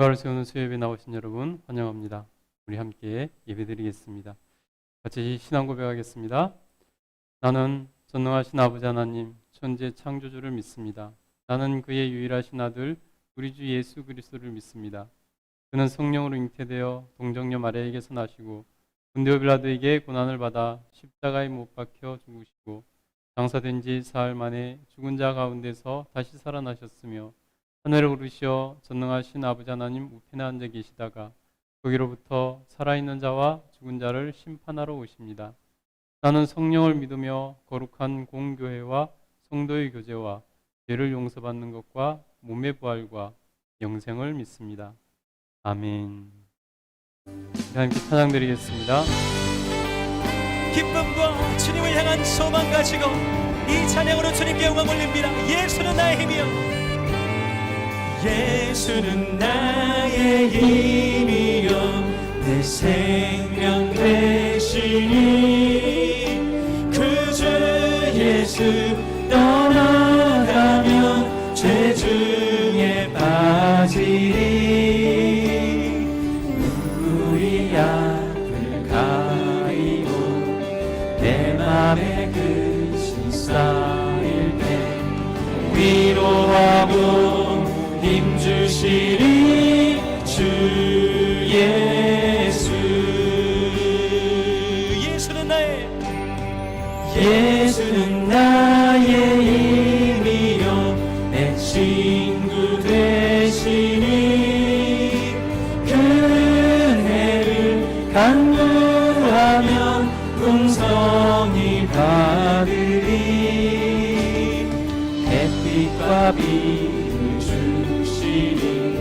알바를 세우는 수요예배 나오신 여러분 환영합니다. 우리 함께 예배드리겠습니다. 같이 신앙 고백하겠습니다. 나는 전능하신 아버지 하나님 천지의 창조주를 믿습니다. 나는 그의 유일하신 아들 우리 주 예수 그리스도를 믿습니다. 그는 성령으로 잉태되어 동정녀 마리아에게서 나시고 본디오 빌라도에게 고난을 받아 십자가에 못 박혀 죽으시고 장사된 지 사흘 만에 죽은 자 가운데서 다시 살아나셨으며 하늘에 오르시어 전능하신 아버지 하나님 우편에 앉아 계시다가 거기로부터 살아있는 자와 죽은 자를 심판하러 오십니다. 나는 성령을 믿으며 거룩한 공교회와 성도의 교제와 죄를 용서받는 것과 몸의 부활과 영생을 믿습니다. 아멘. 하나님께 찬양 드리겠습니다. 기쁨과 주님을 향한 소망 가지고 이 찬양으로 주님께 영광 올립니다. 예수는 나의 힘이여, 예수는 나의 힘이여, 내 생명 되시니 그 주 예수 떠나가면 죄 중에 빠지리. 우리 앞을 가리고 내 맘에 근심 쌓일 때 위로하고 힘 주시리 주 예수. 예수는 나의 힘이요, 내 친구 되시니 그 은혜를 간구하면 풍성히 받으리. 햇빛과 비를 주시니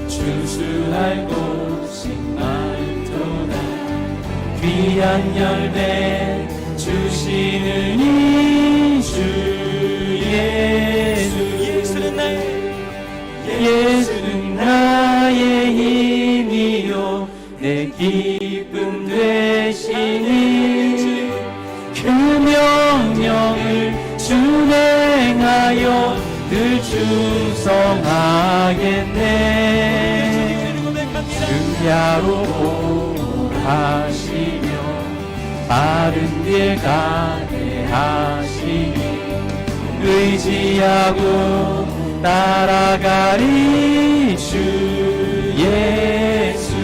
추수할 곳이 많도다. 귀한 열매 주시는 이 주 예수. 예수는 나의 힘이요, 내 기쁨 되시니 그 명령을 준행하여 늘 충성하겠네. 주야로 보호하시며 바른 길 가게 하시니 의지하고 따라가리 주 예수.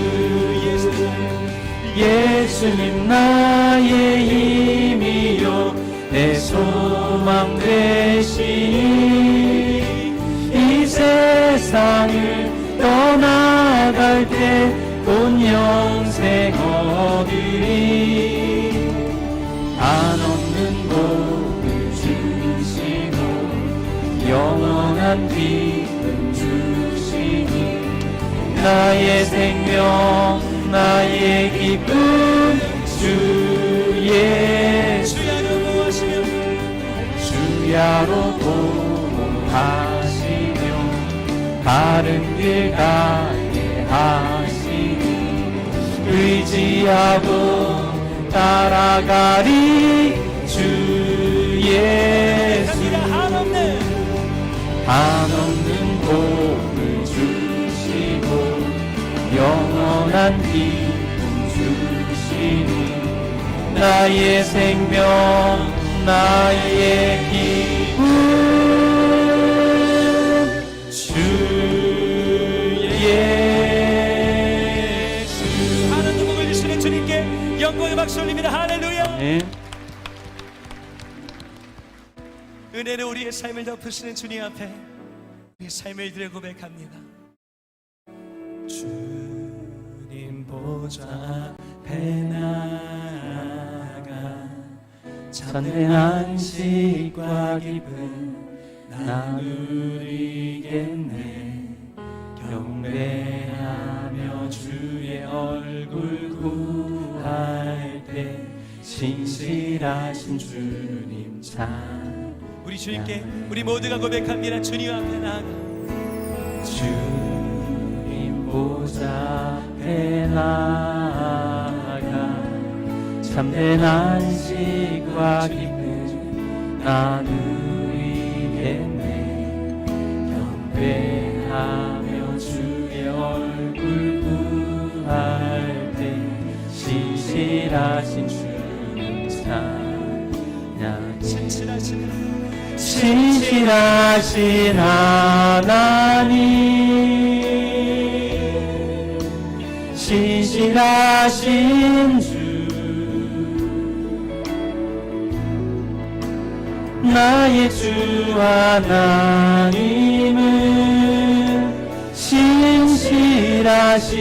예수님 나의 힘이요, 내 소망 되시니 이 세상을 떠나갈 때 본 영생 얻으리. 한없는 복을 주시고 영원한 기쁨 주시니 나의 생명 나의 기쁨 주 예수. 주야로 보호하시며 바른 길 가게 하시니 의지하고 따라가리 주 예수. 한없는 복을 주시고 영원한 기쁨 주시니 나의 생명 나의 기쁨 주 예수. 하나님 복을 주시는 주님께 영광의 박수 올립니다. 할렐루야. 네. 은혜로 우리의 삶을 덮으시는 주님 앞에 우리의 삶을 드려 고백합니다. 주님 보좌 앞에 나아가 참된 안식과 기쁨 나누리겠네. 경배하며 주의 얼굴 구할 때 신실하신 주님 찬. 우리 주님께 우리 모두가 고백합니다. 주님 앞에 나아가 주님 보좌 앞에 나아가 참된 안식과 기쁨 나누리겠네. 경배하며 주의 얼굴 신실하신 주님 찬양. 신실하신 하나님, 신실하신 주, 나의 주 하나님은 신실하신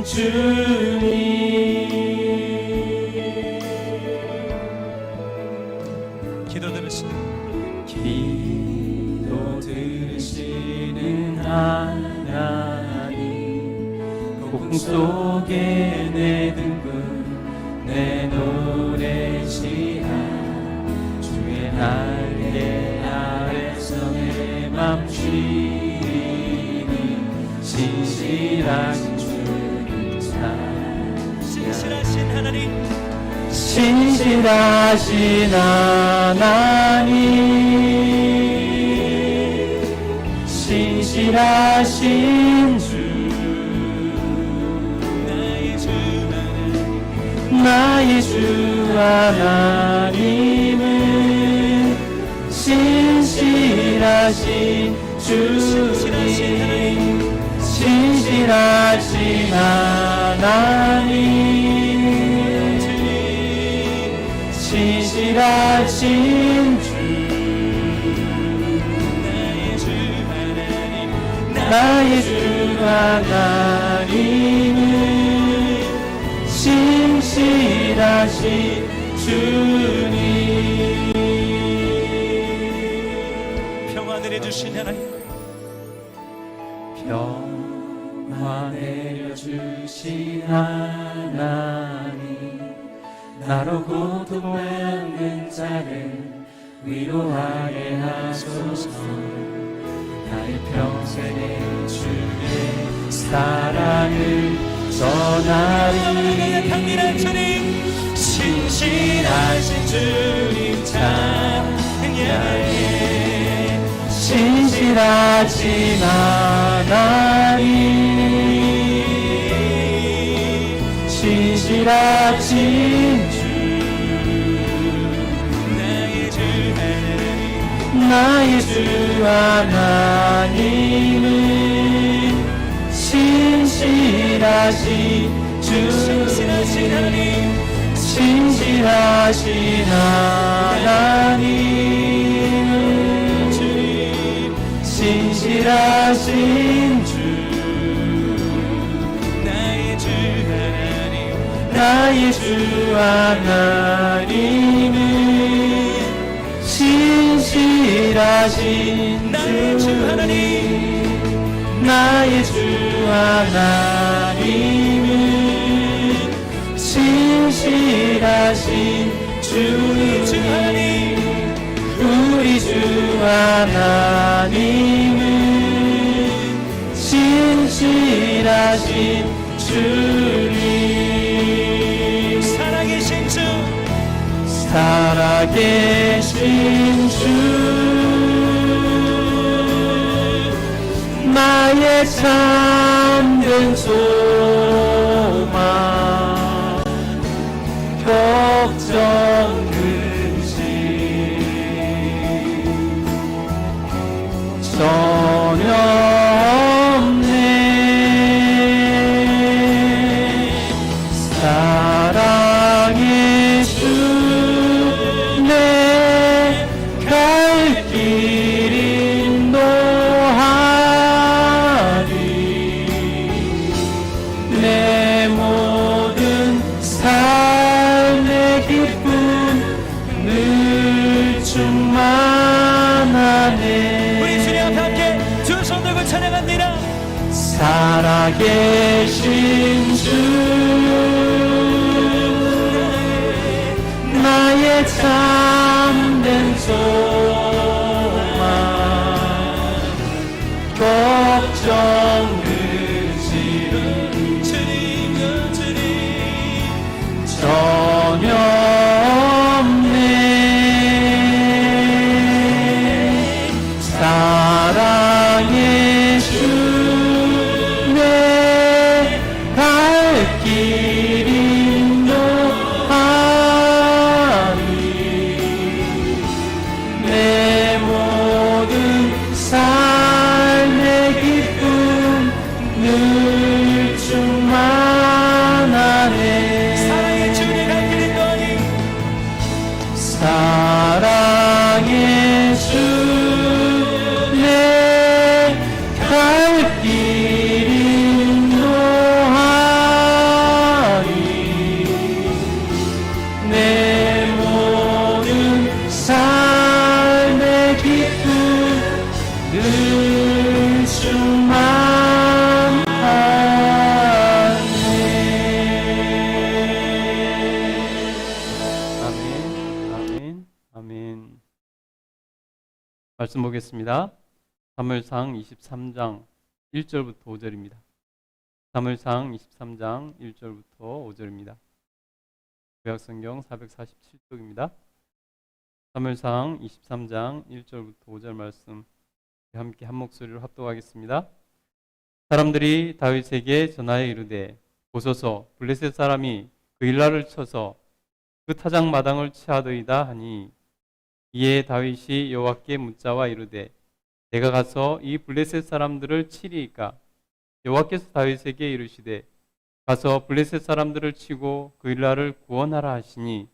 주님. 기도 들으시는 하나님, 고통 속에 내 등불 내 노래 시한 주의 날개 아래서 내 맘 쉬는 신실하신 주님 찬양. 신실하신 하나님, 신실하신 하나님, 신실하신 주, 나의 주 하나님은 신실하신 주님, 신실하신 하나님, 신실하신 주, 나의 주 하나님은 신실하신 주님. 평화 내려주신 하나님, 평화 내려주신 하나님, 나로 고통받는 자를 위로하게 하소서. 나의 평생에 주의 사랑을 전하리. 강렬한 주님, 신실하신 주님 찬양해. 신실하신 하나님, 신실하신 주, 나의 주 하나님은 신실하신 신실하신 하나님, 신실하신 하나님, 신실하신 주, 나의 주 하나님은 신실하신 나의 주 하나님, 나의 주 하나님은 신실하신 우리 주 하나님, 우리 주 하나님은 신실하신 주님. 살아계신 주, 살아계신 주, 나의 참된 소망, 걱정 근심 전혀 없네. 사랑의 주, 내 갈 길 인도하리. 내 모든 삶의 기쁨 늘 충만하네. 우리 주님 앞에 함께 두 손 들고 찬양합니다. 살아계신 주, 나의 참된 소망, 걱정 근심 전혀 없네. 사랑의 주, 내 갈 길 인도하리. 사랑의 주 내 갈 길 인도하리 내 모든 삶의 기쁨 늘 충만하네. 아멘, 아멘. 말씀 보겠습니다. 사무엘상 23장 1절부터 5절입니다. 사무엘상 23장 1절부터 5절입니다. 구약성경 447쪽입니다. 사무엘상 23장 1절부터 5절 말씀 함께 한 목소리로 합독하겠습니다. 사람들이 다윗에게 전하여 이르되 보소서 블레셋 사람이 그 일라를 쳐서 그 타작 마당을 치하더이다 하니 이에 다윗이 여호와께 묻자와 이르되 내가 가서 이 블레셋 사람들을 치리이까? 여호와께서 다윗에게 이르시되 가서 블레셋 사람들을 치고 그 일라를 구원하라 하시니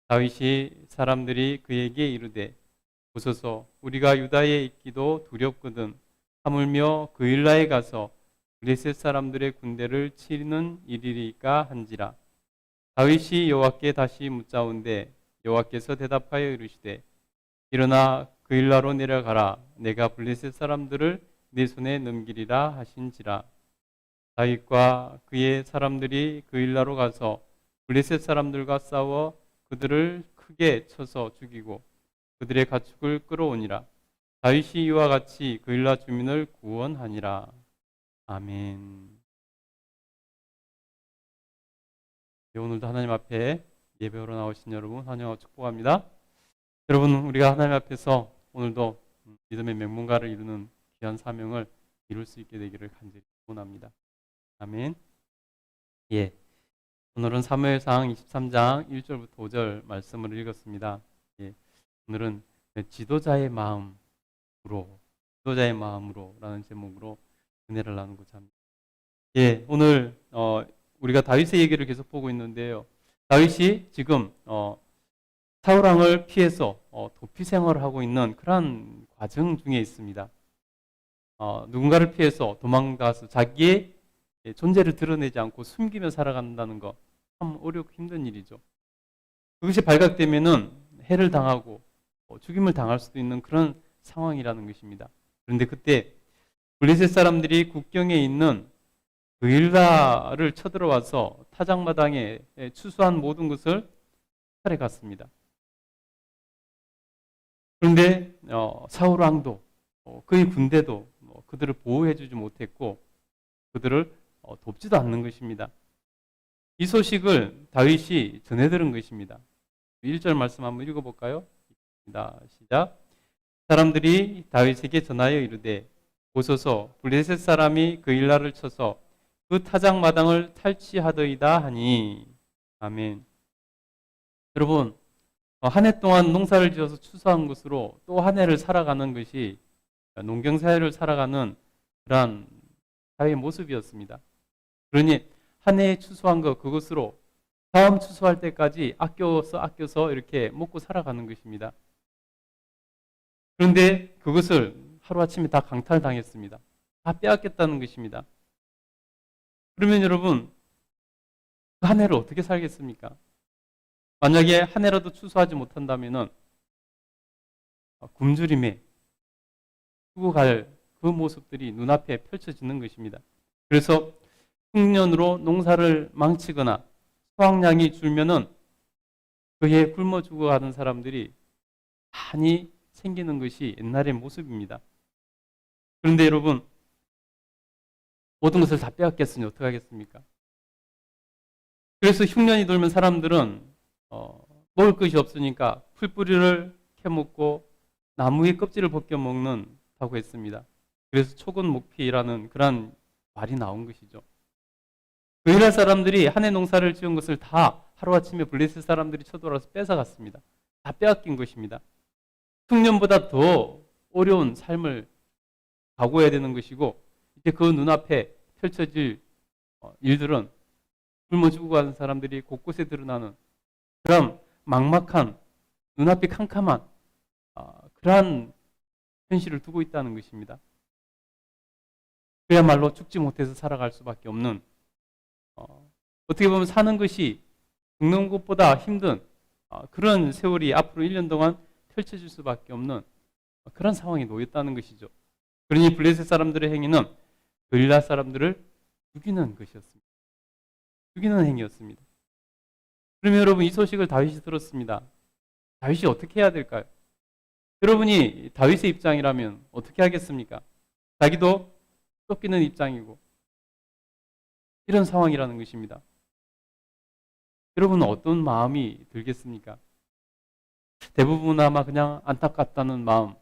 다윗이 사람들이 그에게 이르되 보소서 우리가 유다에 있기도 두렵거든 하물며 그 일라에 가서 블레셋 사람들의 군대를 치는 일이리까 한지라. 다윗이 여호와께 다시 묻자온데 여호와께서 대답하여 이르시되 일어나 그 일라로 내려가라. 내가 블레셋 사람들을 네 손에 넘기리라 하신지라. 다윗과 그의 사람들이 그 일라로 가서 블레셋 사람들과 싸워 그들을 크게 쳐서 죽이고 그들의 가축을 끌어오니라. 다윗이 이와 같이 그 일라 주민을 구원하니라. 아멘. 오늘도 하나님 앞에 예배하러 나오신 여러분 환영하고 축복합니다. 여러분, 우리가 하나님 앞에서 오늘도 믿음의 명문가를 이루는 귀한 사명을 이룰 수 있게 되기를 간절히 소원합니다. 아멘. 예. 오늘은 사무엘상 23장 1절부터 5절 말씀을 읽었습니다. 예. 오늘은 지도자의 마음으로라는 제목으로 은혜를 나누고자 합니다. 예, 오늘 우리가 다윗의 얘기를 계속 보고 있는데요. 다윗이 지금 사울 왕을 피해서 도피 생활을 하고 있는 그런 과정 중에 있습니다. 누군가를 피해서 도망가서 자기의 존재를 드러내지 않고 숨기며 살아간다는 거 참 어렵고 힘든 일이죠. 그것이 발각되면은 해를 당하고 죽임을 당할 수도 있는 그런 상황이라는 것입니다. 그런데 그때 블레셋 사람들이 국경에 있는 그 일라를 쳐들어와서 타작마당에 추수한 모든 것을 살해갔습니다. 그런데 사울 왕도 그의 군대도 그들을 보호해주지 못했고 그들을 돕지도 않는 것입니다. 이 소식을 다윗이 전해들은 것입니다. 1절 말씀 한번 읽어볼까요? 시작. 사람들이 다윗에게 전하여 이르되 보소서 블레셋 사람이 그 일라를 쳐서 그 타작마당을 탈취하더이다 하니. 아멘. 여러분, 한 해 동안 농사를 지어서 추수한 것으로 또 한 해를 살아가는 것이 농경사회를 살아가는 그러한 사회의 모습이었습니다. 그러니 한 해에 추수한 것 그것으로 다음 추수할 때까지 아껴서 이렇게 먹고 살아가는 것입니다. 그런데 그것을 하루아침에 다 강탈당했습니다. 다 빼앗겼다는 것입니다. 그러면 여러분, 그 한 해를 어떻게 살겠습니까? 만약에 한 해라도 추수하지 못한다면은 굶주림에 죽어갈 그 모습들이 눈앞에 펼쳐지는 것입니다. 그래서 흉년으로 농사를 망치거나 수확량이 줄면은 그해 굶어 죽어가는 사람들이 많이 생기는 것이 옛날의 모습입니다. 그런데 여러분, 모든 것을 다 빼앗겼으니 어떻게 하겠습니까? 그래서 흉년이 돌면 사람들은 먹을 것이 없으니까 풀뿌리를 캐먹고 나무의 껍질을 벗겨 먹는다고 했습니다. 그래서 초근목피라는 그런 말이 나온 것이죠. 그 이스라엘 사람들이 한 해 농사를 지은 것을 다 하루아침에 블레셋 사람들이 쳐들어와서 뺏어갔습니다. 다 빼앗긴 것입니다. 흉년보다 더 어려운 삶을 각오해야 되는 것이고 이제 그 눈앞에 펼쳐질 일들은 굶어 죽고 가는 사람들이 곳곳에 드러나는 그런 막막한 눈앞에 캄캄한 그러한 현실을 두고 있다는 것입니다. 그야말로 죽지 못해서 살아갈 수밖에 없는, 어떻게 보면 사는 것이 죽는 것보다 힘든 그런 세월이 앞으로 1년 동안 펼쳐질 수밖에 없는 그런 상황에 놓였다는 것이죠. 그러니 블레셋 사람들의 행위는 거릴라 사람들을 죽이는 것이었습니다. 죽이는 행위였습니다. 그러면 여러분, 이 소식을 다윗이 들었습니다. 다윗이 어떻게 해야 될까요? 여러분이 다윗의 입장이라면 어떻게 하겠습니까? 자기도 쫓기는 입장이고 이런 상황이라는 것입니다. 여러분은 어떤 마음이 들겠습니까? 대부분 아마 그냥 안타깝다는 마음,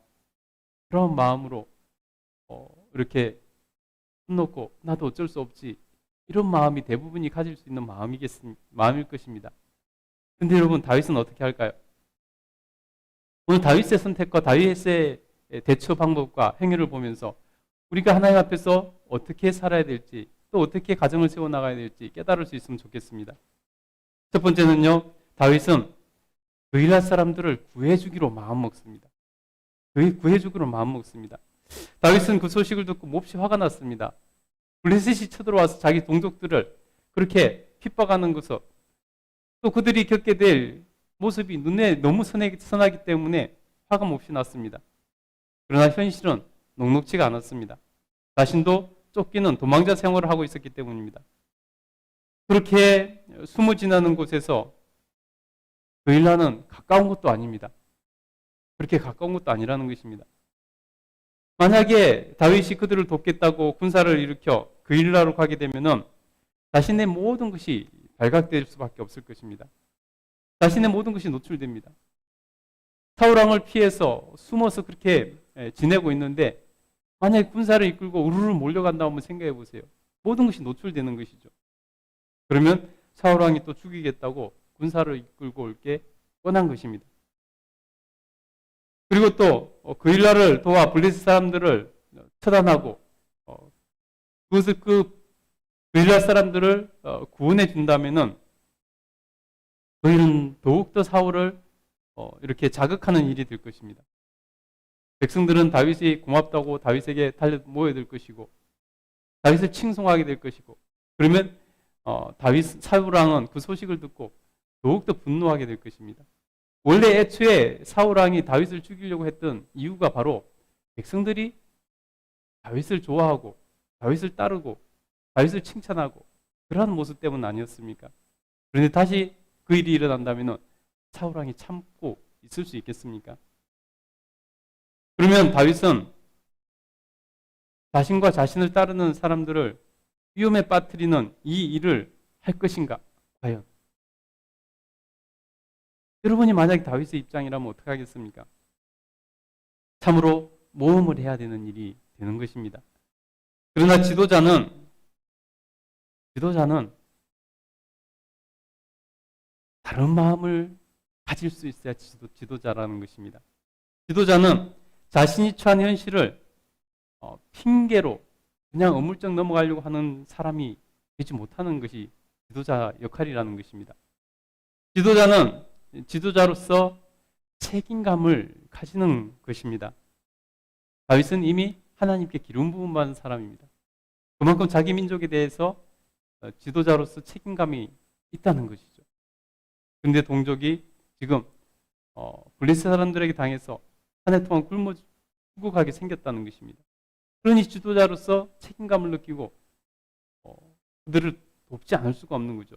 그런 마음으로 이렇게 손 놓고 나도 어쩔 수 없지, 이런 마음이 대부분이 가질 수 있는 마음일 것입니다. 근데 여러분, 다윗은 어떻게 할까요? 오늘 다윗의 선택과 다윗의 대처 방법과 행위를 보면서 우리가 하나님 앞에서 어떻게 살아야 될지, 또 어떻게 가정을 세워나가야 될지 깨달을 수 있으면 좋겠습니다. 첫 번째는요, 다윗은 거릴라 사람들을 구해주기로 마음먹습니다. 구해주기로 마음먹습니다. 다윗은 그 소식을 듣고 몹시 화가 났습니다. 블레셋이 쳐들어와서 자기 동족들을 그렇게 핍박하는 것을, 또 그들이 겪게 될 모습이 눈에 너무 선하기 때문에 화가 몹시 났습니다. 그러나 현실은 녹록지가 않았습니다. 자신도 쫓기는 도망자 생활을 하고 있었기 때문입니다. 그렇게 숨어 지나는 곳에서 거릴라는 가까운 것도 아닙니다. 그렇게 가까운 것도 아니라는 것입니다. 만약에 다윗이 그들을 돕겠다고 군사를 일으켜 거릴라로 가게 되면은 자신의 모든 것이 발각될 수밖에 없을 것입니다. 자신의 모든 것이 노출됩니다. 사울왕을 피해서 숨어서 그렇게 지내고 있는데 만약에 군사를 이끌고 우르르 몰려간다 한번 생각해 보세요. 모든 것이 노출되는 것이죠. 그러면 사울왕이 또 죽이겠다고 군사를 이끌고 올 게 뻔한 것입니다. 그리고 또 거릴라를 도와 블레셋 사람들을 처단하고 그것을 거릴라 사람들을 구원해 준다면은 그들은 더욱더 사울을 이렇게 자극하는 일이 될 것입니다. 백성들은 다윗이 고맙다고 다윗에게 달려 모여들 것이고 다윗을 칭송하게 될 것이고, 그러면 사울왕은 그 소식을 듣고 더욱더 분노하게 될 것입니다. 원래 애초에 사울왕이 다윗을 죽이려고 했던 이유가 바로 백성들이 다윗을 좋아하고 다윗을 따르고 다윗을 칭찬하고 그러한 모습 때문 아니었습니까? 그런데 다시 그 일이 일어난다면 사울왕이 참고 있을 수 있겠습니까? 그러면 다윗은 자신과 자신을 따르는 사람들을 위험에 빠뜨리는 이 일을 할 것인가? 과연? 여러분이 만약에 다윗의 입장이라면 어떻게 하겠습니까? 참으로 모험을 해야 되는 일이 되는 것입니다. 그러나 지도자는 다른 마음을 가질 수 있어야 지도자라는 것입니다. 지도자는 자신이 처한 현실을 핑계로 그냥 어물쩍 넘어가려고 하는 사람이 되지 못하는 것이 지도자 역할이라는 것입니다. 지도자는 지도자로서 책임감을 가지는 것입니다. 다윗은 이미 하나님께 기름 부음 받은 사람입니다. 그만큼 자기 민족에 대해서 지도자로서 책임감이 있다는 것이죠. 근데 동족이 지금 블레셋 사람들에게 당해서 한 해 동안 굶어 죽어가게 생겼다는 것입니다. 그러니 지도자로서 책임감을 느끼고 그들을 돕지 않을 수가 없는 거죠.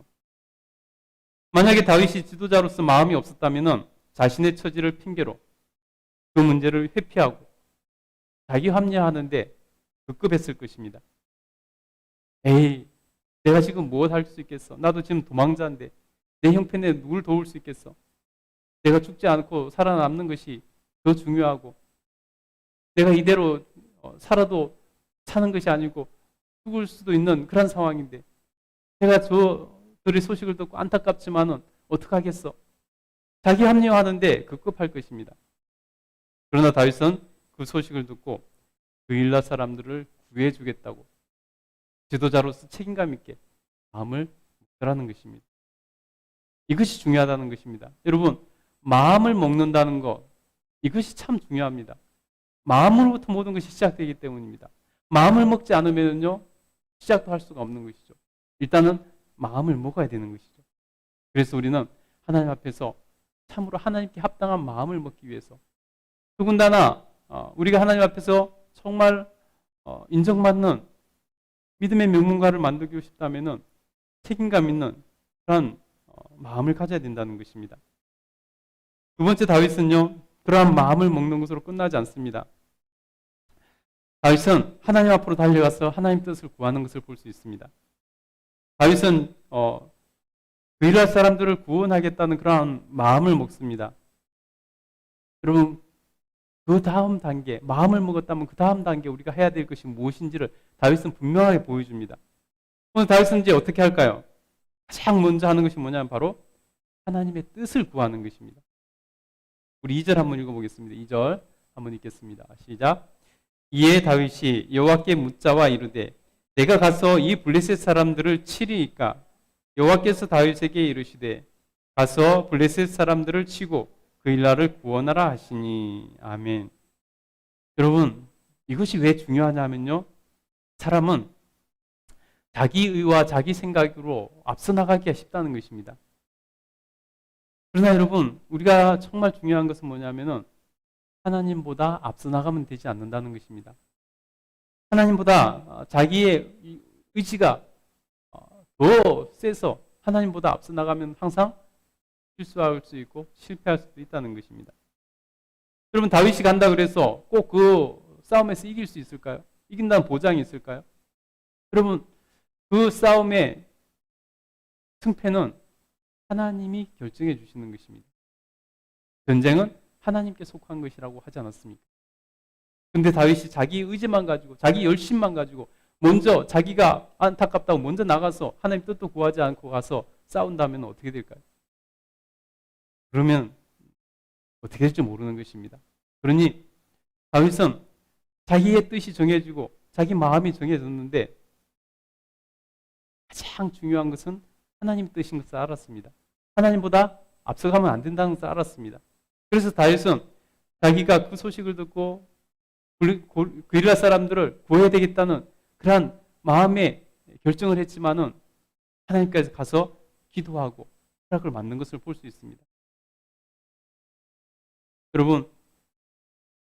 만약에 다윗이 지도자로서 마음이 없었다면 자신의 처지를 핑계로 그 문제를 회피하고 자기 합리화하는데 급급했을 것입니다. 에이, 내가 지금 무엇 할 수 있겠어? 나도 지금 도망자인데 내 형편에 누굴 도울 수 있겠어? 내가 죽지 않고 살아남는 것이 더 중요하고 내가 이대로 살아도 사는 것이 아니고 죽을 수도 있는 그런 상황인데 내가 저들의 소식을 듣고 안타깝지만은 어떡하겠어? 자기 합리화하는데 급급할 것입니다. 그러나 다윗은 그 소식을 듣고 거릴라 사람들을 구해주겠다고 지도자로서 책임감 있게 마음을 먹으라는 것입니다. 이것이 중요하다는 것입니다. 여러분, 마음을 먹는다는 것, 이것이 참 중요합니다. 마음으로부터 모든 것이 시작되기 때문입니다. 마음을 먹지 않으면요, 시작도 할 수가 없는 것이죠. 일단은 마음을 먹어야 되는 것이죠. 그래서 우리는 하나님 앞에서 참으로 하나님께 합당한 마음을 먹기 위해서, 더군다나 우리가 하나님 앞에서 정말 인정받는 믿음의 명문가를 만들고 싶다면 책임감 있는 그런 마음을 가져야 된다는 것입니다. 두 번째, 다윗은요, 그러한 마음을 먹는 것으로 끝나지 않습니다. 다윗은 하나님 앞으로 달려가서 하나님 뜻을 구하는 것을 볼 수 있습니다. 다윗은 그이스라엘 사람들을 구원하겠다는 그러한 마음을 먹습니다. 여러분, 그 다음 단계, 마음을 먹었다면 그 다음 단계 우리가 해야 될 것이 무엇인지를 다윗은 분명하게 보여줍니다. 오늘 다윗은 이제 어떻게 할까요? 가장 먼저 하는 것이 뭐냐면 바로 하나님의 뜻을 구하는 것입니다. 우리 2절 한번 읽어보겠습니다. 2절 한번 읽겠습니다. 시작. 이에 다윗이 여호와께 묻자와 이르되 내가 가서 이 블레셋 사람들을 치리이까? 여호와께서 다윗에게 이르시되 가서 블레셋 사람들을 치고 그일라를 구원하라 하시니. 아멘. 여러분, 이것이 왜 중요하냐면요, 사람은 자기 의와 자기 생각으로 앞서 나가기가 쉽다는 것입니다. 그러나 여러분, 우리가 정말 중요한 것은 뭐냐면은 하나님보다 앞서 나가면 되지 않는다는 것입니다. 하나님보다 자기의 의지가 더 세서 하나님보다 앞서 나가면 항상 실수할 수 있고 실패할 수도 있다는 것입니다. 여러분, 다윗이 간다 그래서 꼭 그 싸움에서 이길 수 있을까요? 이긴다는 보장이 있을까요? 여러분, 그 싸움의 승패는 하나님이 결정해 주시는 것입니다. 전쟁은 하나님께 속한 것이라고 하지 않았습니까? 근데 다윗이 자기 의지만 가지고, 자기 열심만 가지고 먼저 자기가 안타깝다고 먼저 나가서 하나님 뜻도 구하지 않고 가서 싸운다면 어떻게 될까요? 그러면 어떻게 될지 모르는 것입니다. 그러니 다윗은 자기의 뜻이 정해지고 자기 마음이 정해졌는데 가장 중요한 것은 하나님 뜻인 것을 알았습니다. 하나님보다 앞서가면 안 된다는 것을 알았습니다. 그래서 다윗은 자기가 그 소식을 듣고 그이스라엘 사람들을 구해야 되겠다는 그러한 마음의 결정을 했지만은 하나님께서 가서 기도하고 허락을 받는 것을 볼 수 있습니다. 여러분,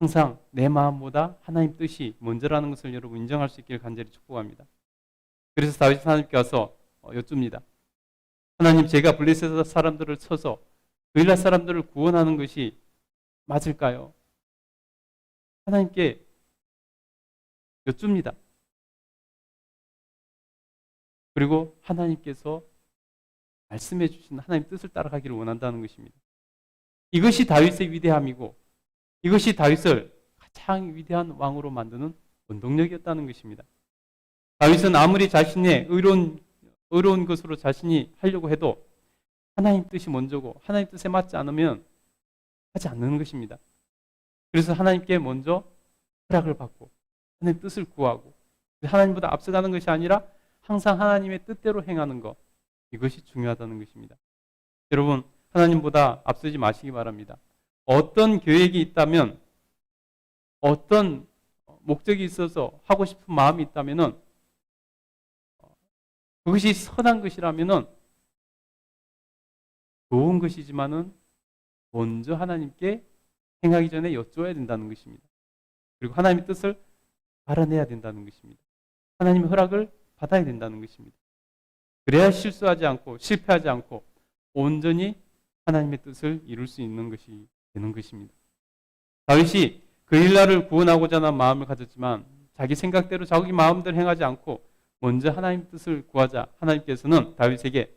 항상 내 마음보다 하나님 뜻이 먼저라는 것을 여러분 인정할 수 있기를 간절히 축복합니다. 그래서 다윗이 하나님께 와서 여쭙니다. 하나님, 제가 블레셋 사람들을 쳐서 그이스라엘 사람들을 구원하는 것이 맞을까요? 하나님께 여쭙니다. 그리고 하나님께서 말씀해 주신 하나님 뜻을 따라가기를 원한다는 것입니다. 이것이 다윗의 위대함이고 이것이 다윗을 가장 위대한 왕으로 만드는 원동력이었다는 것입니다. 다윗은 아무리 자신의 의로운 것으로 자신이 하려고 해도 하나님 뜻이 먼저고 하나님 뜻에 맞지 않으면 하지 않는 것입니다. 그래서 하나님께 먼저 허락을 받고 하나님 뜻을 구하고 하나님보다 앞서가는 것이 아니라 항상 하나님의 뜻대로 행하는 것, 이것이 중요하다는 것입니다. 여러분, 하나님보다 앞서지 마시기 바랍니다. 어떤 계획이 있다면, 어떤 목적이 있어서 하고 싶은 마음이 있다면은 그것이 선한 것이라면은 좋은 것이지만은 먼저 하나님께 행하기 전에 여쭤야 된다는 것입니다. 그리고 하나님의 뜻을 알아내야 된다는 것입니다. 하나님의 허락을 받아야 된다는 것입니다. 그래야 실수하지 않고 실패하지 않고 온전히 하나님의 뜻을 이룰 수 있는 것이 되는 것입니다. 다윗이 그일라를 구원하고자 하는 마음을 가졌지만 자기 생각대로 자기 마음대로 행하지 않고 먼저 하나님 뜻을 구하자 하나님께서는 다윗에게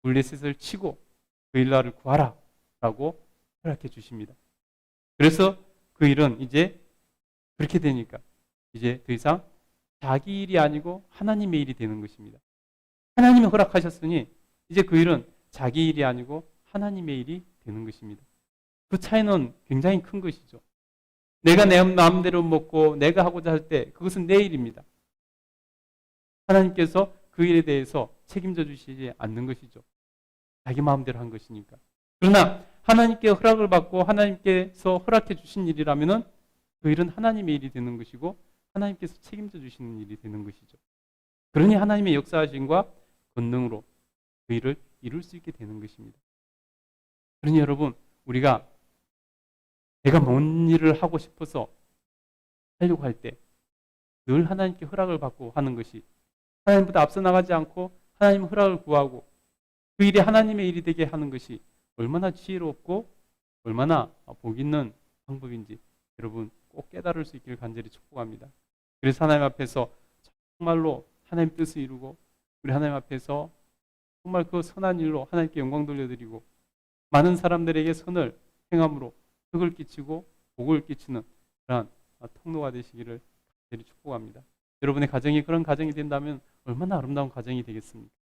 블레셋을 치고 그일라를 구하라 라고 허락해 주십니다. 그래서 그 일은 이제 그렇게 되니까 이제 더 이상 자기 일이 아니고 하나님의 일이 되는 것입니다. 하나님이 허락하셨으니 이제 그 일은 자기 일이 아니고 하나님의 일이 되는 것입니다. 그 차이는 굉장히 큰 것이죠. 내가 내 마음대로 먹고 내가 하고자 할 때 그것은 내 일입니다. 하나님께서 그 일에 대해서 책임져 주시지 않는 것이죠. 자기 마음대로 한 것이니까. 그러나 하나님께 허락을 받고 하나님께서 허락해 주신 일이라면은 그 일은 하나님의 일이 되는 것이고 하나님께서 책임져 주시는 일이 되는 것이죠. 그러니 하나님의 역사하심과 권능으로 그 일을 이룰 수 있게 되는 것입니다. 그러니 여러분, 우리가 내가 뭔 일을 하고 싶어서 하려고 할 때 늘 하나님께 허락을 받고 하는 것이, 하나님보다 앞서 나가지 않고 하나님 허락을 구하고 그 일이 하나님의 일이 되게 하는 것이 얼마나 지혜롭고 얼마나 복 있는 방법인지 여러분 꼭 깨달을 수 있기를 간절히 축복합니다. 그래서 하나님 앞에서 정말로 하나님 뜻을 이루고 우리 하나님 앞에서 정말 그 선한 일로 하나님께 영광 돌려드리고 많은 사람들에게 선을 행함으로 덕을 끼치고 복을 끼치는 그러한 통로가 되시기를 간절히 축복합니다. 여러분의 가정이 그런 가정이 된다면 얼마나 아름다운 가정이 되겠습니까?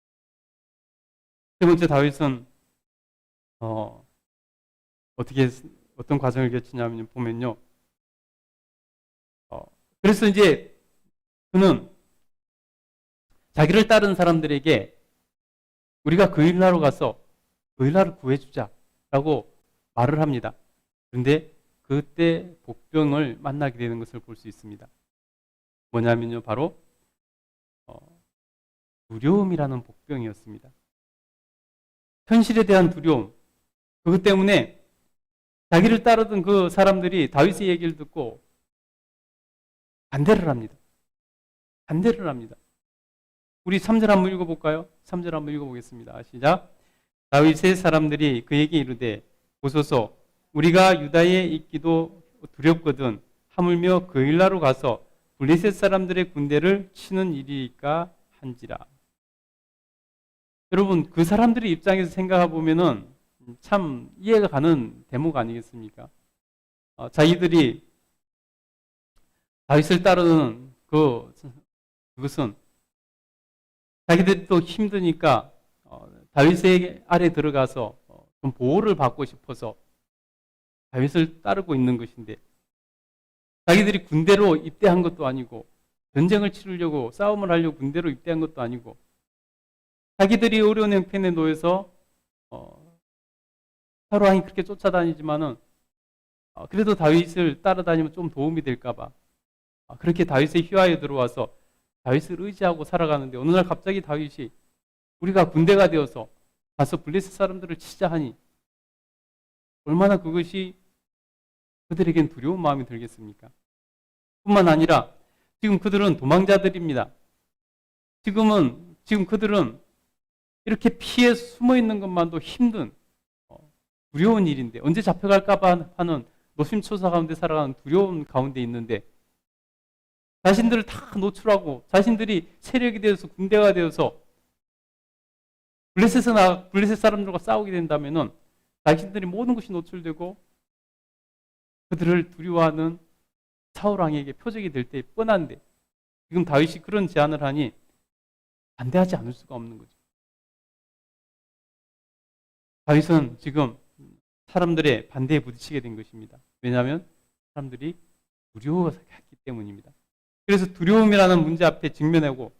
세 번째, 다윗은 어떤 과정을 거치냐면 보면요. 그래서 이제 그는 자기를 따른 사람들에게 우리가 그 일하러 가서 그 일하를 구해주자라고 말을 합니다. 그런데 그때 복병을 만나게 되는 것을 볼 수 있습니다. 뭐냐면요, 바로 두려움이라는 복병이었습니다. 현실에 대한 두려움, 그것 때문에 자기를 따르던 그 사람들이 다윗의 얘기를 듣고 반대를 합니다. 반대를 합니다. 우리 3절 한번 읽어볼까요? 3절 한번 읽어보겠습니다. 시작. 다윗의 사람들이 그에게 이르되 보소서 우리가 유다에 있기도 두렵거든 하물며 그 일나로 가서 블레셋 사람들의 군대를 치는 일이니까 한지라. 여러분, 그 사람들의 입장에서 생각해 보면은 참 이해가 가는 대목 아니겠습니까? 자기들이 다윗을 따르는 그것은 자기들이 또 힘드니까 다윗의 아래 들어가서 좀 보호를 받고 싶어서 다윗을 따르고 있는 것인데, 자기들이 군대로 입대한 것도 아니고 전쟁을 치르려고 싸움을 하려고 군대로 입대한 것도 아니고 자기들이 어려운 형편에 놓여서 사로왕이 그렇게 쫓아다니지만은 그래도 다윗을 따라다니면 좀 도움이 될까봐 그렇게 다윗의 휘하에 들어와서 다윗을 의지하고 살아가는데, 어느 날 갑자기 다윗이 우리가 군대가 되어서 가서 블레셋 사람들을 치자 하니 얼마나 그것이 그들에겐 두려운 마음이 들겠습니까? 뿐만 아니라 지금 그들은 도망자들입니다. 지금 그들은 이렇게 피해 숨어 있는 것만도 힘든 두려운 일인데, 언제 잡혀갈까 하는 노심초사 가운데 살아가는 두려운 가운데 있는데, 자신들을 다 노출하고 자신들이 세력이 되어서 군대가 되어서 블레셋 사람들과 싸우게 된다면은 자신들이 모든 것이 노출되고 그들을 두려워하는 사울 왕에게 표적이 될 때 뻔한데, 지금 다윗이 그런 제안을 하니 반대하지 않을 수가 없는 거죠. 다윗은 지금 사람들의 반대에 부딪히게 된 것입니다. 왜냐하면 사람들이 두려워했기 때문입니다. 그래서 두려움이라는 문제 앞에 직면하고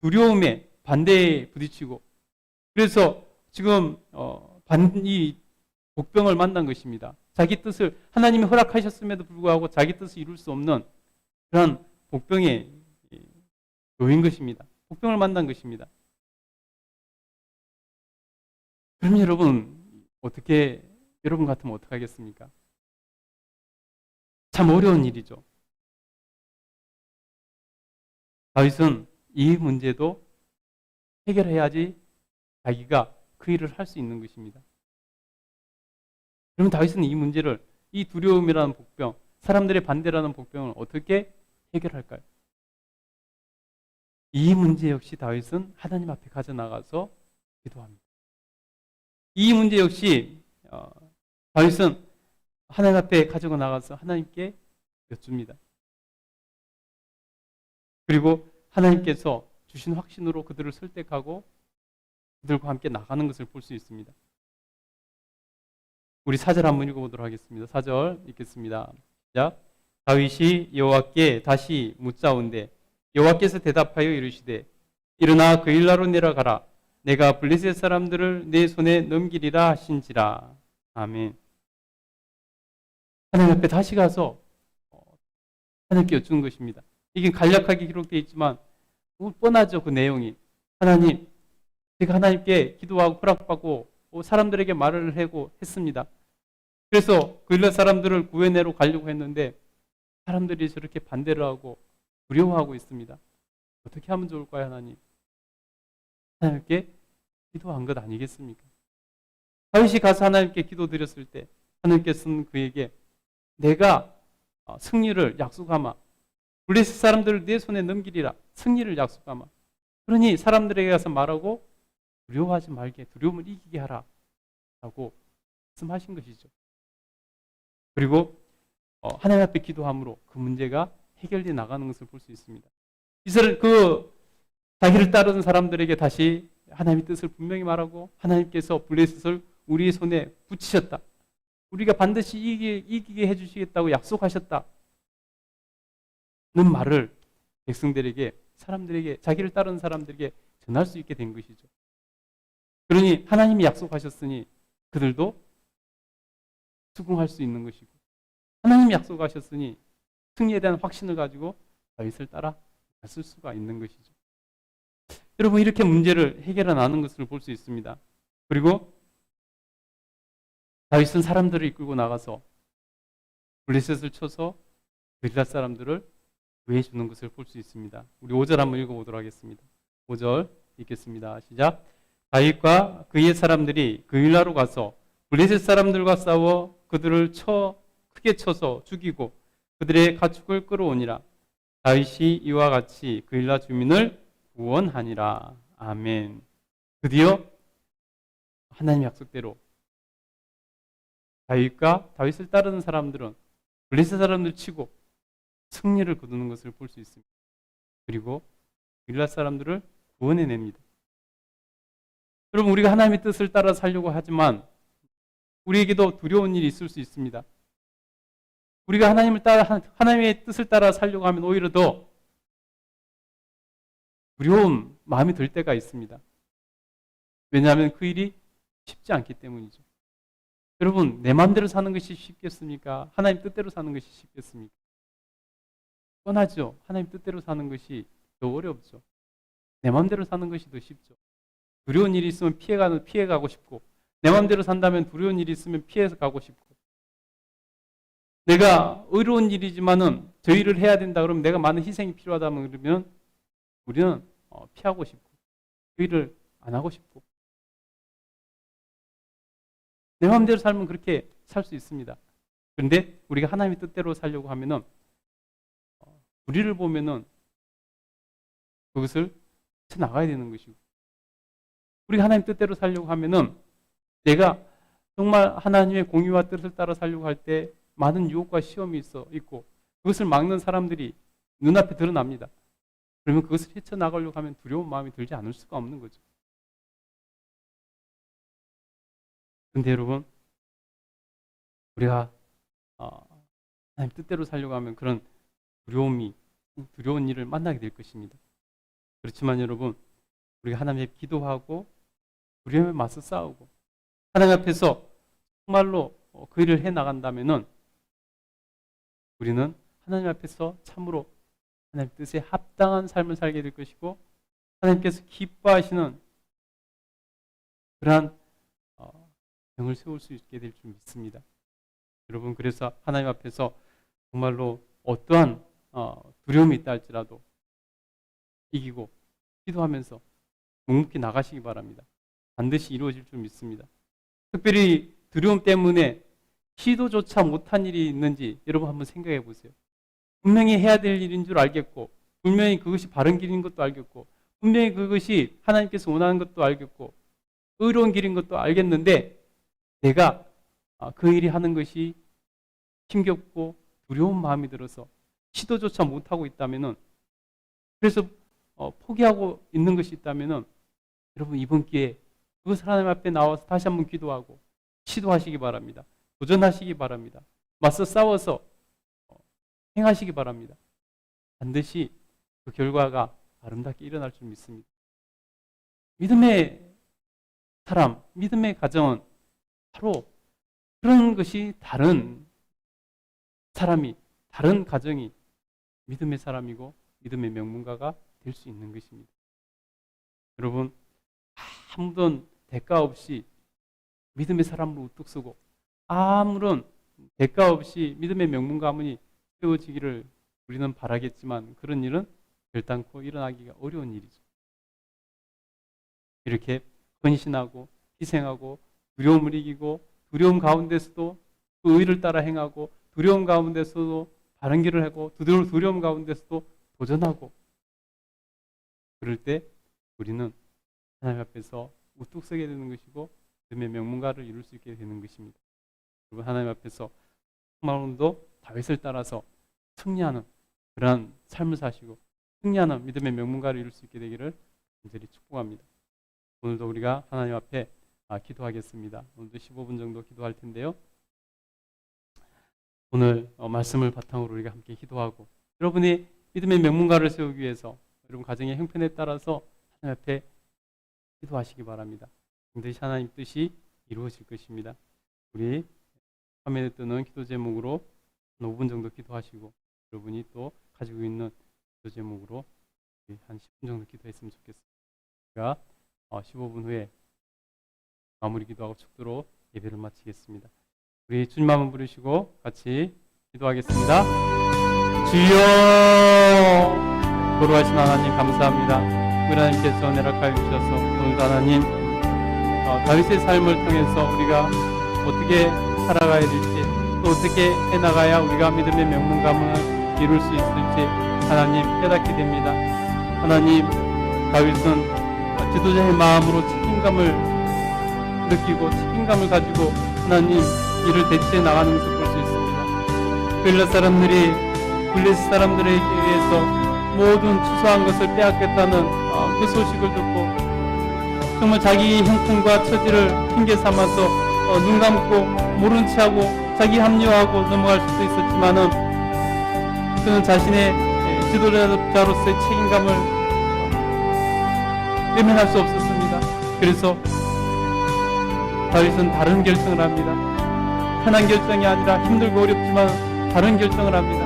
두려움에 반대에 부딪히고, 그래서 지금 이 복병을 만난 것입니다. 자기 뜻을 하나님이 허락하셨음에도 불구하고 자기 뜻을 이룰 수 없는 그런 복병에 놓인 것입니다. 복병을 만난 것입니다. 그럼 여러분 같으면 어떻게 하겠습니까? 참 어려운 일이죠. 다윗은 이 문제도 해결해야지 자기가 그 일을 할 수 있는 것입니다. 그러면 다윗은 이 문제를, 이 두려움이라는 복병, 사람들의 반대라는 복병을 어떻게 해결할까요? 이 문제 역시 다윗은 하나님 앞에 가져나가서 기도합니다. 이 문제 역시 다윗은 하나님 앞에 가지고 나가서 하나님께 여쭙니다. 그리고 하나님께서 주신 확신으로 그들을 설득하고 그들과 함께 나가는 것을 볼 수 있습니다. 우리 4절 한번 읽어보도록 하겠습니다. 4절 읽겠습니다. 자, 다윗이 여호와께 다시 묻자온대 여호와께서 대답하여 이르시되 일어나 그 일나로 내려가라. 내가 블레셋 사람들을 내 손에 넘기리라 하신지라. 아멘. 하나님 앞에 다시 가서 하나님께 여쭈는 것입니다. 이게 간략하게 기록되어 있지만 뻔하죠. 그 내용이. 하나님, 제가 하나님께 기도하고 허락받고 사람들에게 말을 하고 했습니다. 그래서 그일라 사람들을 구해내러 가려고 했는데 사람들이 저렇게 반대를 하고 두려워하고 있습니다. 어떻게 하면 좋을까요, 하나님? 하나님께 기도한 것 아니겠습니까? 다윗이 가서 하나님께 기도드렸을 때 하나님께서는 그에게 내가 승리를 약속하마. 블레셋 사람들을 내 손에 넘기리라. 승리를 약속하마. 그러니 사람들에게 가서 말하고 두려워하지 말게, 두려움을 이기게 하라 라고 말씀하신 것이죠. 그리고 하나님 앞에 기도함으로 그 문제가 해결되어 나가는 것을 볼 수 있습니다. 이스라엘 자기를 따르는 사람들에게 다시 하나님의 뜻을 분명히 말하고 하나님께서 블레셋을 우리의 손에 붙이셨다. 우리가 반드시 이기게 해주시겠다고 약속하셨다. 는 말을 백성들에게, 사람들에게, 자기를 따르는 사람들에게 전할 수 있게 된 것이죠. 그러니 하나님이 약속하셨으니 그들도 수긍할 수 있는 것이고, 하나님이 약속하셨으니 승리에 대한 확신을 가지고 다윗을 따라 갔을 수가 있는 것이죠. 여러분, 이렇게 문제를 해결해 나가는 것을 볼 수 있습니다. 그리고 다윗은 사람들을 이끌고 나가서 블레셋을 쳐서 게릴라 사람들을 구해 주는 것을 볼 수 있습니다. 우리 5절 한번 읽어보도록 하겠습니다. 5절 읽겠습니다. 시작. 다윗과 그의 사람들이 그일라로 가서 블레셋 사람들과 싸워 그들을 크게 쳐서 죽이고 그들의 가축을 끌어오니라. 다윗이 이와 같이 그일라 주민을 구원하니라. 아멘. 드디어 하나님 약속대로 다윗과 다윗을 따르는 사람들은 블레셋 사람들 치고 승리를 거두는 것을 볼 수 있습니다. 그리고 빌라 사람들을 구원해냅니다. 여러분, 우리가 하나님의 뜻을 따라 살려고 하지만 우리에게도 두려운 일이 있을 수 있습니다. 우리가 하나님의 뜻을 따라 살려고 하면 오히려 더 두려운 마음이 들 때가 있습니다. 왜냐하면 그 일이 쉽지 않기 때문이죠. 여러분, 내 마음대로 사는 것이 쉽겠습니까? 하나님 뜻대로 사는 것이 쉽겠습니까? 뻔하죠. 하나님 뜻대로 사는 것이 더 어렵죠. 내 마음대로 사는 것이 더 쉽죠. 두려운 일이 있으면 피해가고 싶고, 내 마음대로 산다면 두려운 일이 있으면 피해서 가고 싶고, 내가 의로운 일이지만은 저 일을 해야 된다 그러면 내가 많은 희생이 필요하다면 그러면 우리는 피하고 싶고 그 일을 안 하고 싶고, 내 마음대로 살면 그렇게 살 수 있습니다. 그런데 우리가 하나님의 뜻대로 살려고 하면은 불의를 보면은 그것을 나가야 되는 것이고, 우리가 하나님 뜻대로 살려고 하면은 내가 정말 하나님의 공의와 뜻을 따라 살려고 할 때 많은 유혹과 시험이 있고 그것을 막는 사람들이 눈앞에 드러납니다. 그러면 그것을 헤쳐나가려고 하면 두려운 마음이 들지 않을 수가 없는 거죠. 그런데 여러분, 우리가 하나님 뜻대로 살려고 하면 그런 두려운 일을 만나게 될 것입니다. 그렇지만 여러분, 우리가 하나님 앞에 기도하고 두려움에 맞서 싸우고 하나님 앞에서 정말로 그 일을 해나간다면은 우리는 하나님 앞에서 참으로 하나님 뜻에 합당한 삶을 살게 될 것이고, 하나님께서 기뻐하시는 그러한 병을 세울 수 있게 될 줄 믿습니다. 여러분, 그래서 하나님 앞에서 정말로 어떠한 두려움이 있다 할지라도 이기고 기도하면서 묵묵히 나가시기 바랍니다. 반드시 이루어질 줄 믿습니다. 특별히 두려움 때문에 시도조차 못한 일이 있는지 여러분 한번 생각해 보세요. 분명히 해야 될 일인 줄 알겠고, 분명히 그것이 바른 길인 것도 알겠고, 분명히 그것이 하나님께서 원하는 것도 알겠고, 의로운 길인 것도 알겠는데 내가 그 일이 하는 것이 힘겹고 두려운 마음이 들어서 시도조차 못하고 있다면은, 그래서 포기하고 있는 것이 있다면은 여러분, 이번 기회에 그것을 하나님 앞에 나와서 다시 한번 기도하고 시도하시기 바랍니다. 도전하시기 바랍니다. 맞서 싸워서 행하시기 바랍니다. 반드시 그 결과가 아름답게 일어날 줄 믿습니다. 믿음의 사람, 믿음의 가정은 바로 그런 것이 다른 사람이, 다른 가정이 믿음의 사람이고 믿음의 명문가가 될 수 있는 것입니다. 여러분, 아무런 대가 없이 믿음의 사람으로 우뚝 서고 아무런 대가 없이 믿음의 명문 가문이 세워지기를 우리는 바라겠지만 그런 일은 결단코 일어나기가 어려운 일이죠. 이렇게 헌신하고 희생하고 두려움을 이기고 두려움 가운데서도 그 의를 따라 행하고 두려움 가운데서도 바른 길을 하고 두려움 가운데서도 도전하고 그럴 때 우리는 하나님 앞에서 우뚝 서게 되는 것이고 믿음의 명문가를 이룰 수 있게 되는 것입니다. 여러분, 하나님 앞에서 정말 오늘도 다윗을 따라서 승리하는 그러한 삶을 사시고 승리하는 믿음의 명문가를 이룰 수 있게 되기를 간절히 축복합니다. 오늘도 우리가 하나님 앞에 기도하겠습니다. 오늘도 15분 정도 기도할 텐데요. 오늘 말씀을 바탕으로 우리가 함께 기도하고 여러분이 믿음의 명문가를 세우기 위해서 여러분 가정의 형편에 따라서 하나님 앞에 기도하시기 바랍니다. 반드시 하나님 뜻이 이루어질 것입니다. 우리 화면에 뜨는 기도 제목으로 한 5분 정도 기도하시고 여러분이 또 가지고 있는 기도 제목으로 한 10분 정도 기도했으면 좋겠습니다. 제가 15분 후에 마무리 기도하고 축도로 예배를 마치겠습니다. 우리 주님 한번 부르시고 같이 기도하겠습니다. 주여, 거룩하신 하나님 감사합니다. 우리 하나님께서 내락하여 주셔서 오늘도 하나님 다윗의 삶을 통해서 우리가 어떻게 살아가야 될지 또 어떻게 해나가야 우리가 믿음의 명문가문을 이룰 수 있을지 하나님 깨닫게 됩니다. 하나님, 다윗은 지도자의 마음으로 책임감을 느끼고 책임감을 가지고 하나님 일을 대치해 나가는 것을 볼 수 있습니다. 벨라 사람들이 블레스 사람들에게 의해서 모든 추수한 것을 빼앗겠다는 그 소식을 듣고 정말 자기 형편과 처지를 핑계 삼아서 눈 감고 모른 채 하고 자기 합리화하고 넘어갈 수도 있었지만은 그는 자신의 지도자로서의 책임감을 외면할 수 없었습니다. 그래서 다윗은 다른 결정을 합니다. 편한 결정이 아니라 힘들고 어렵지만 다른 결정을 합니다.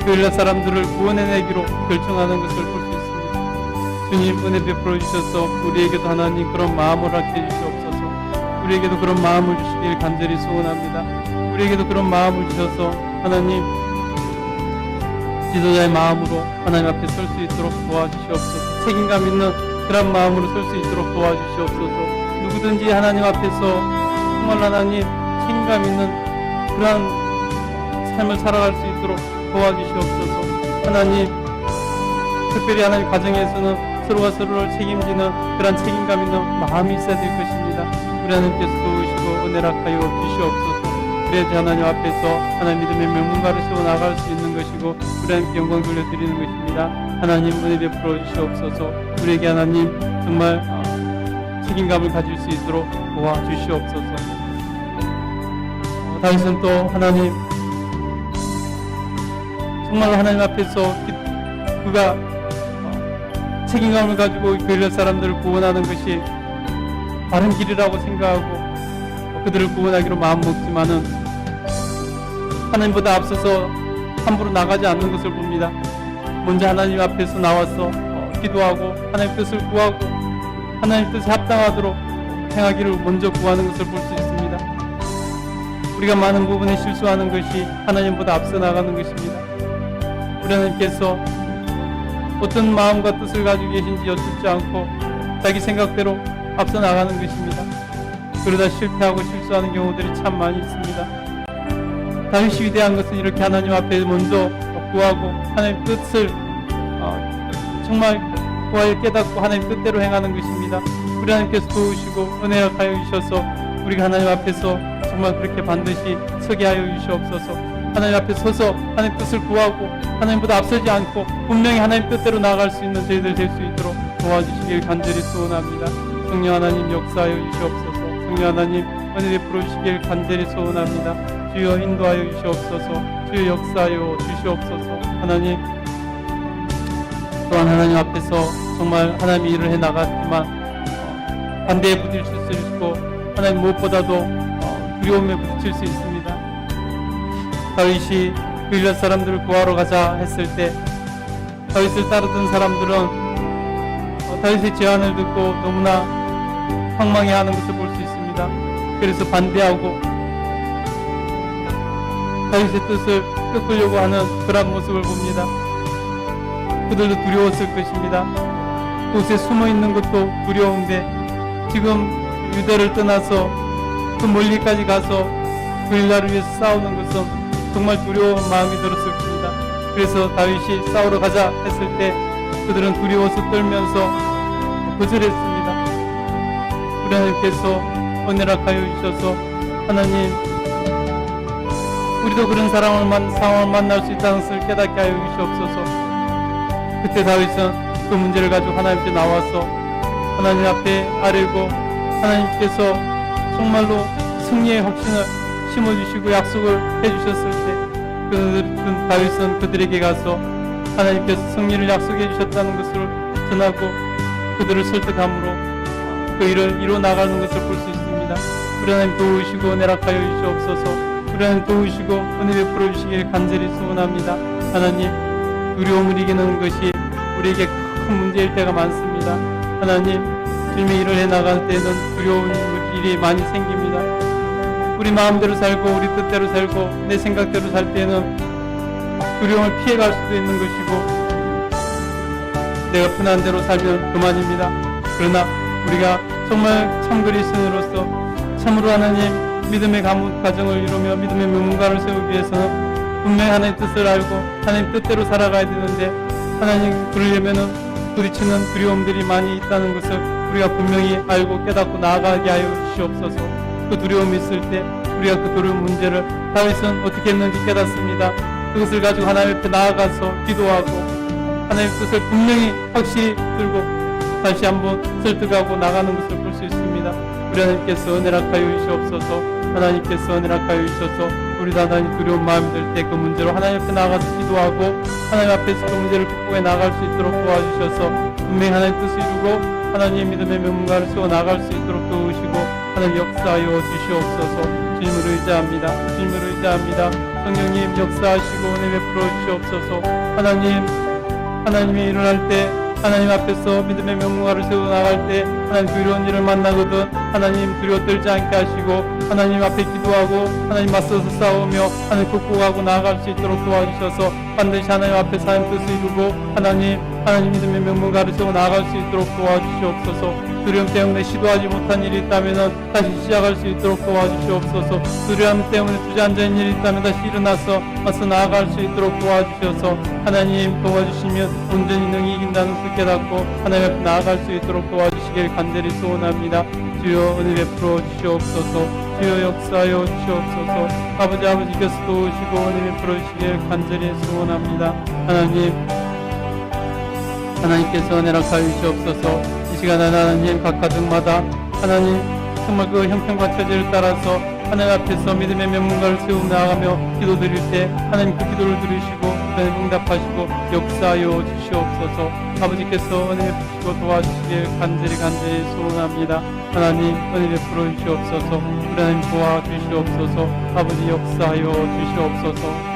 그일라 사람들을 구원해내기로 결정하는 것을 볼 수 있습니다. 주님 은혜 베풀어 주셔서 우리에게도 하나님 그런 마음을 갖게 해주시옵소서. 우리에게도 그런 마음을 주시길 간절히 소원합니다. 우리에게도 그런 마음을 주셔서 하나님 지도자의 마음으로 하나님 앞에 설 수 있도록 도와주시옵소서. 책임감 있는 그런 마음으로 설 수 있도록 도와주시옵소서. 누구든지 하나님 앞에서 정말 하나님 책임감 있는 그러한 삶을 살아갈 수 있도록 도와주시옵소서. 하나님, 특별히 하나님 가정에서는 서로가 서로를 책임지는 그런 책임감 있는 마음이 있어야 될 것입니다. 우리 하나님께서 도우시고 은혜락하여 주시옵소서. 그래야지 하나님 앞에서 하나님 믿음의 명문가를 세워나갈 수 있는 것이고 우리 하나님께 영광 돌려드리는 것입니다. 하나님 은혜 베풀어 주시옵소서. 우리에게 하나님 정말 책임감을 가질 수 있도록 도와주시옵소서. 다윗은 또 하나님 정말 하나님 앞에서 그가 책임감을 가지고 그일라 사람들을 구원하는 것이 바른 길이라고 생각하고 그들을 구원하기로 마음먹지만은 하나님보다 앞서서 함부로 나가지 않는 것을 봅니다. 먼저 하나님 앞에서 나와서 기도하고 하나님 뜻을 구하고 하나님 뜻에 합당하도록 행하기를 먼저 구하는 것을 볼 수 있습니다. 우리가 많은 부분에 실수하는 것이 하나님보다 앞서 나가는 것입니다. 우리 하나님께서 어떤 마음과 뜻을 가지고 계신지 여쭙지 않고 자기 생각대로 앞서 나가는 것입니다. 그러다 실패하고 실수하는 경우들이 참 많이 있습니다. 다윗이 위대한 것은 이렇게 하나님 앞에 먼저 구하고 하나님 뜻을 정말 구하여 깨닫고 하나님 뜻대로 행하는 것입니다. 우리 하나님께서 도우시고 은혜하여 주셔서 우리가 하나님 앞에서 정말 그렇게 반드시 서게 하여 주시옵소서. 하나님 앞에 서서 하나님 뜻을 구하고 하나님보다 앞서지 않고 분명히 하나님 뜻대로 나아갈 수 있는 저희들 될 수 있도록 도와주시길 간절히 소원합니다. 성령 하나님 역사하여 주시옵소서. 성령 하나님 은혜 베풀어 주시길 간절히 소원합니다. 주여 인도하여 주시옵소서. 주여 역사하여 주시옵소서. 하나님 또한 하나님 앞에서 정말 하나님이 일을 해나갔지만 반대에 부딪힐 수 있고 하나님 무엇보다도 두려움에 부딪힐 수 있습니다. 다윗이 빌라 사람들을 구하러 가자 했을 때 다윗을 따르던 사람들은 다윗의 제안을 듣고 너무나 황망해하는 것을 볼 수 있습니다. 그래서 반대하고 다윗의 뜻을 꺾으려고 하는 그런 모습을 봅니다. 그들도 두려웠을 것입니다. 곳에 숨어 있는 것도 두려운데 지금 유다를 떠나서 그 멀리까지 가서 빌라를 위해서 싸우는 것은 정말 두려운 마음이 들었을 겁니다. 그래서 다윗이 싸우러 가자 했을 때 그들은 두려워서 떨면서 거절했습니다. 우리 하나님께서 은혜락하여 주셔서 하나님 우리도 그런 상황을 만날 수 있다는 것을 깨닫게 하여 주시옵소서. 그때 다윗은 그 문제를 가지고 하나님 앞에 나와서 하나님 앞에 아뢰고 하나님께서 정말로 승리의 확신을 심어주시고 약속을 해주셨을 때 다윗은 그들에게 가서 하나님께서 승리를 약속해 주셨다는 것을 전하고 그들을 설득함으로 그 일을 이루어 나가는 것을 볼 수 있습니다. 우리 하나님 도우시고 은혜락하여 주시옵소서. 우리 하나님 도우시고 은혜 베풀어 주시길 간절히 소원합니다. 하나님 두려움을 이기는 것이 우리에게 큰 문제일 때가 많습니다. 하나님 주님의 일을 해나갈 때는 두려운 일이 많이 생깁니다. 우리 마음대로 살고 우리 뜻대로 살고 내 생각대로 살 때는 두려움을 피해갈 수도 있는 것이고 내가 편한 대로 살면 그만입니다. 그러나 우리가 정말 참 그리스도인으로서 참으로 하나님 믿음의 가정을 이루며 믿음의 명문가를 세우기 위해서는 분명히 하나님의 뜻을 알고 하나님 뜻대로 살아가야 되는데 하나님 그러려면은 부딪히는 두려움들이 많이 있다는 것을 우리가 분명히 알고 깨닫고 나아가게 하여 주시옵소서. 그 두려움이 있을 때 우리가 그 두려운 문제를 다윗은 어떻게 했는지 깨닫습니다. 그것을 가지고 하나님 앞에 나아가서 기도하고 하나님의 뜻을 분명히 확실히 들고 다시 한번 설득하고 나가는 것을 볼 수 있습니다. 우리 하나님께서 은혜락하여 주시옵소서. 하나님께서 은혜락하여 주셔서 우리도 하나님 두려운 마음이 들 때 그 문제로 하나님 앞에 나가서 기도하고 하나님 앞에서 그 문제를 극복해 나갈 수 있도록 도와주셔서 분명히 하나님 뜻을 이루고 하나님 믿음의 명문가를 세워 나갈 수 있도록 도우시고 하나님 역사하여 주시옵소서. 주님을 의지합니다. 주님을 의지합니다. 성령님 역사하시고 은혜 베풀어 주시옵소서. 하나님이 일어날 때 하나님 앞에서 믿음의 명문가를 세워 나갈 때 하나님 두려운 일을 만나거든 하나님 두려워 떨지 않게 하시고 하나님 앞에 기도하고 하나님 맞서서 싸우며 하나님 극복하고 나아갈 수 있도록 도와주셔서 반드시 하나님 앞에서 하나님 뜻을 이루고 하나님 믿음의 명문가를 세워 나아갈 수 있도록 도와주시옵소서. 두려움 때문에 시도하지 못한 일이 있다면 다시 시작할 수 있도록 도와주시옵소서. 두려움 때문에 주저앉은 일이 있다면 다시 일어나서 맞서 나아갈 수 있도록 도와주셔서 하나님 도와주시면 온전히 능히 이긴다는 것을 깨닫고 하나님 앞에 나아갈 수 있도록 도와주시길 간절히 소원합니다. 주여 은혜 베풀어 주시옵소서. 주여 역사하여 주시옵소서. 아버지께서 도우시고 은혜 베풀어 주시길 간절히 소원합니다. 하나님께서 은혜락하여 주시옵소서. 이 시간 하나님 각 가정마다 하나님 정말 그 형편과 처지를 따라서 하나님 앞에서 믿음의 명문가를 세우며 나아가며 기도드릴 때 하나님 그 기도를 들으시고 하나님 응답하시고 역사하여 주시옵소서. 아버지께서 은혜 베푸시고 도와주시길 간절히 소원합니다. 하나님 은혜 베풀어 주시옵소서. 우리 하나님 도와주시옵소서. 아버지 역사하여 주시옵소서.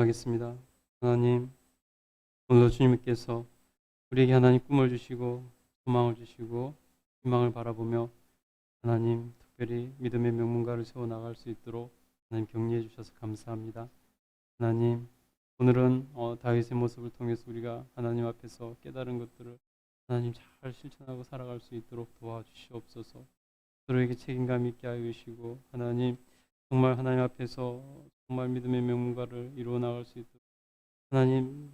기도하겠습니다. 하나님, 오늘도 주님께서 우리에게 하나님 꿈을 주시고 소망을 주시고 희망을 바라보며 하나님 특별히 믿음의 명문가를 세워나갈 수 있도록 하나님 격려해 주셔서 감사합니다. 하나님, 오늘은 다윗의 모습을 통해서 우리가 하나님 앞에서 깨달은 것들을 하나님 잘 실천하고 살아갈 수 있도록 도와주시옵소서. 서로에게 책임감 있게 하여 주시고 하나님 정말 하나님 앞에서 정말 믿음의 명문가를 이루어 나갈 수 있도록 하나님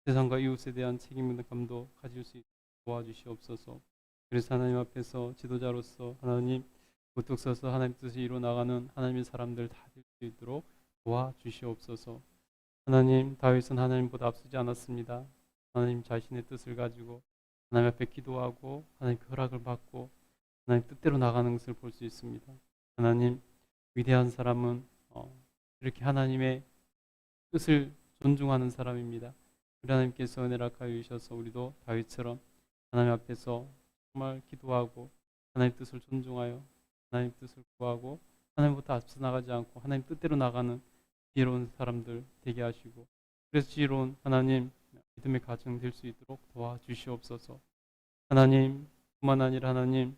세상과 이웃에 대한 책임감도 가질 수 있도록 도와주시옵소서. 그래서 하나님 앞에서 지도자로서 하나님 우뚝 서서 하나님 뜻을 이루어 나가는 하나님의 사람들 다 될 수 있도록 도와주시옵소서. 하나님, 다윗은 하나님보다 앞서지 않았습니다. 하나님 자신의 뜻을 가지고 하나님 앞에 기도하고 하나님 허락을 받고 하나님 뜻대로 나가는 것을 볼 수 있습니다. 하나님, 위대한 사람은 이렇게 하나님의 뜻을 존중하는 사람입니다. 우리 하나님께서 은혜를 하여 주셔서 우리도 다윗처럼 하나님 앞에서 정말 기도하고 하나님 뜻을 존중하여 하나님 뜻을 구하고 하나님보다 앞서 나가지 않고 하나님 뜻대로 나가는 지혜로운 사람들 되게 하시고 그래서 지혜로운 하나님 믿음의 가정 될 수 있도록 도와주시옵소서. 하나님 뿐만 아니라 하나님의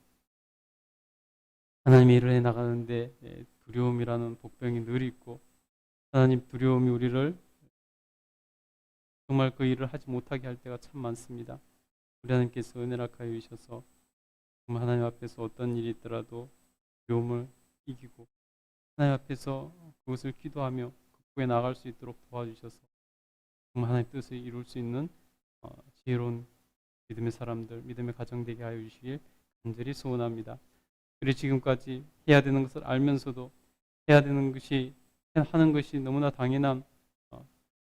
일을 해나가는데 두려움이라는 복병이 늘 있고 하나님 두려움이 우리를 정말 그 일을 하지 못하게 할 때가 참 많습니다. 우리 하나님께서 은혜를 하여 주셔서 정말 하나님 앞에서 어떤 일이 있더라도 두려움을 이기고 하나님 앞에서 그것을 기도하며 극복해 나갈 수 있도록 도와주셔서 정말 하나님의 뜻을 이룰 수 있는 지혜로운 믿음의 사람들, 믿음의 가정 되게 하여 주시길 간절히 소원합니다. 그리고 지금까지 해야 되는 것을 알면서도 해야 되는 것이 하는 것이 너무나 당연한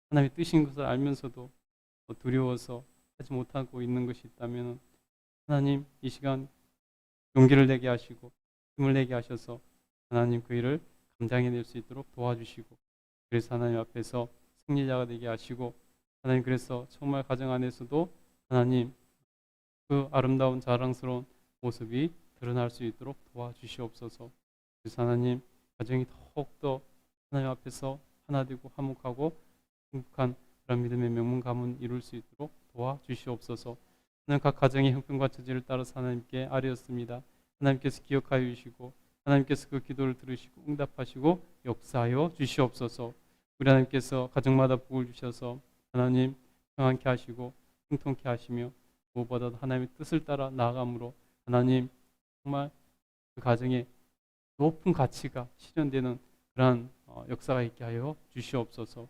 하나님의 뜻인 것을 알면서도 두려워서 하지 못하고 있는 것이 있다면 하나님 이 시간 용기를 내게 하시고 힘을 내게 하셔서 하나님 그 일을 감당해낼 수 있도록 도와주시고 그래서 하나님 앞에서 승리자가 되게 하시고 하나님 그래서 정말 가정 안에서도 하나님 그 아름다운 자랑스러운 모습이 드러날 수 있도록 도와주시옵소서. 그래서 하나님 가정이 더욱더 하나님 앞에서 하나 되고 화목하고 행복한 그런 믿음의 명문 가문 이룰 수 있도록 도와주시옵소서. 하나님 각 가정의 형편과 처지를 따라서 하나님께 아뢰었습니다. 하나님께서 기억하여 주시고 하나님께서 그 기도를 들으시고 응답하시고 역사하여 주시옵소서. 우리 하나님께서 가정마다 복을 주셔서 하나님 평안케 하시고 형통케 하시며 무엇보다도 하나님의 뜻을 따라 나아감으로 하나님 정말 그 가정에 높은 가치가 실현되는 그러한 역사가 있게 하여 주시옵소서.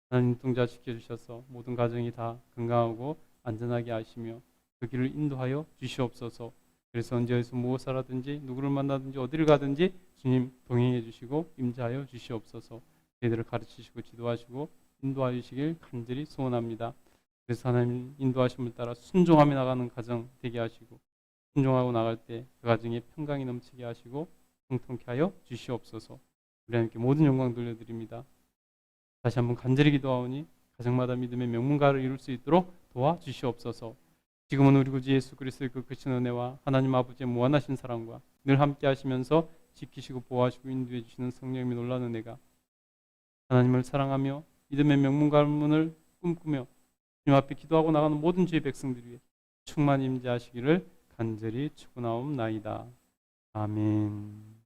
하나님 눈동자 지켜주셔서 모든 가정이 다 건강하고 안전하게 하시며 그 길을 인도하여 주시옵소서. 그래서 언제 어디서 무엇을 하든지 누구를 만나든지 어디를 가든지 주님 동행해 주시고 임재하여 주시옵소서. 저희들을 가르치시고 지도하시고 인도하여 주시길 간절히 소원합니다. 그래서 하나님 인도하심을 따라 순종하며 나가는 가정 되게 하시고 순종하고 나갈 때 그 가정에 평강이 넘치게 하시고 형통케 하여 주시옵소서. 우리 하나님께 모든 영광 돌려드립니다. 다시 한번 간절히 기도하오니 가정마다 믿음의 명문가를 이룰 수 있도록 도와주시옵소서. 지금은 우리 구주 예수 그리스도의 그 크신 은혜와 하나님 아버지의 무한하신 사랑과 늘 함께 하시면서 지키시고 보호하시고 인도해 주시는 성령님의 놀라운 은혜가 하나님을 사랑하며 믿음의 명문가문을 꿈꾸며 주님 앞에 기도하고 나가는 모든 주의 백성들 위해 충만히 임재하시기를 간절히 축원하옵나이다. 아멘.